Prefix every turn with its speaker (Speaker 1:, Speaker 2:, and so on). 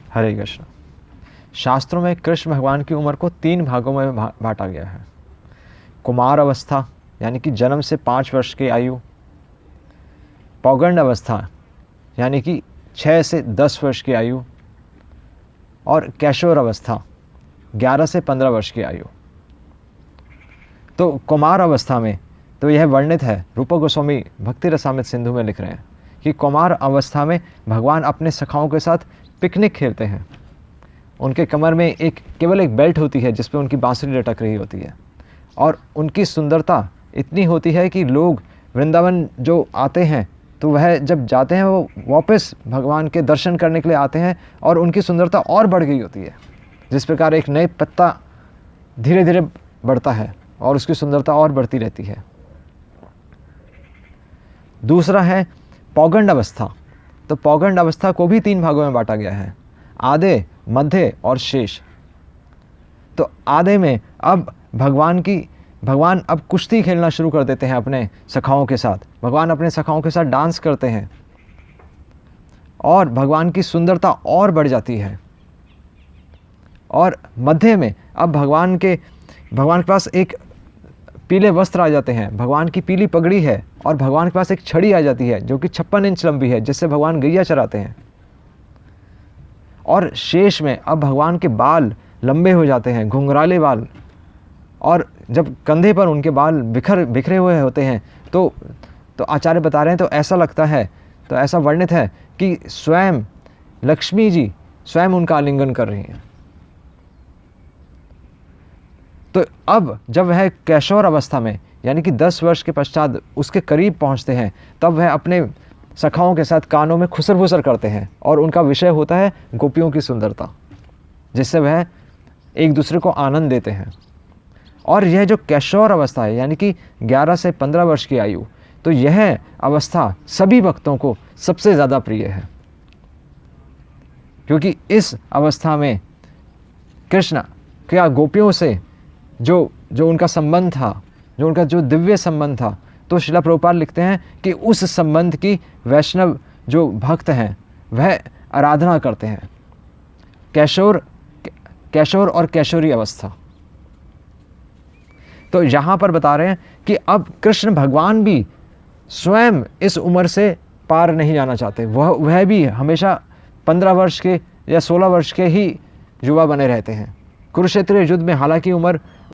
Speaker 1: हरे कृष्ण। शास्त्रों में कृष्ण भगवान की उम्र को 3 भागों में बांटा गया है। कुमार अवस्था यानी कि जन्म से 5 वर्ष की आयु, पौगंड अवस्था यानी कि 6 से 10 वर्ष की आयु, और कैशोर अवस्था 11 से 15 वर्ष की आयु। तो कुमार अवस्था में तो यह वर्णित है, रूप गोस्वामी भक्ति रसामृत सिंधु में लिख रहे हैं कि कुमार अवस्था में भगवान अपने सखाओं के साथ पिकनिक खेलते हैं। उनके कमर में केवल एक बेल्ट होती है जिस पे उनकी बांसुरी लटक रही होती है, और उनकी सुंदरता इतनी होती है कि लोग वृंदावन जो आते हैं तो वह जब जाते हैं वो वापस भगवान के दर्शन करने के लिए आते हैं, और उनकी सुंदरता और बढ़ गई होती है। जिस प्रकार एक नए पत्ता धीरे धीरे बढ़ता है और उसकी सुंदरता और बढ़ती रहती है। दूसरा है पौगंड अवस्था। तो पौगंड अवस्था को भी 3 भागों में बांटा गया है, आधे, मध्य और शेष। तो आधे में अब भगवान अब कुश्ती खेलना शुरू कर देते हैं अपने सखाओं के साथ। भगवान अपने सखाओं के साथ डांस करते हैं और भगवान की सुंदरता और बढ़ जाती है। और मध्य में अब भगवान के पास एक पीले वस्त्र आ जाते हैं, भगवान की पीली पगड़ी है, और भगवान के पास एक छड़ी आ जाती है जो कि 56 इंच लंबी है, जिससे भगवान गैया चराते हैं। और शेष में अब भगवान के बाल लंबे हो जाते हैं, घुंघराले बाल, और जब कंधे पर उनके बाल बिखरे हुए होते हैं तो आचार्य बता रहे हैं, तो ऐसा लगता है, तो ऐसा वर्णित है कि स्वयं लक्ष्मी जी स्वयं उनका आलिंगन कर रही हैं। तो अब जब वह कैशोर अवस्था में यानी कि 10 वर्ष के पश्चात उसके करीब पहुंचते हैं, तब वह अपने सखाओं के साथ कानों में खुसर फुसर करते हैं, और उनका विषय होता है गोपियों की सुंदरता, जिससे वह एक दूसरे को आनंद देते हैं। और यह जो कैशोर अवस्था है यानी कि 11 से 15 वर्ष की आयु, तो यह अवस्था सभी भक्तों को सबसे ज़्यादा प्रिय है, क्योंकि इस अवस्था में कृष्ण क्या गोपियों से जो उनका संबंध था, जो उनका जो दिव्य संबंध था, तो श्रील प्रभुपाद लिखते हैं कि उस संबंध की वैष्णव जो भक्त हैं वह आराधना करते हैं। कैशोर और कैशोरी अवस्था। तो यहाँ पर बता रहे हैं कि अब कृष्ण भगवान भी स्वयं इस उम्र से पार नहीं जाना चाहते, वह भी हमेशा 15 वर्ष के या 16 वर्ष के ही युवा बने रहते हैं। कुरुक्षेत्र युद्ध में हालांकि उम्र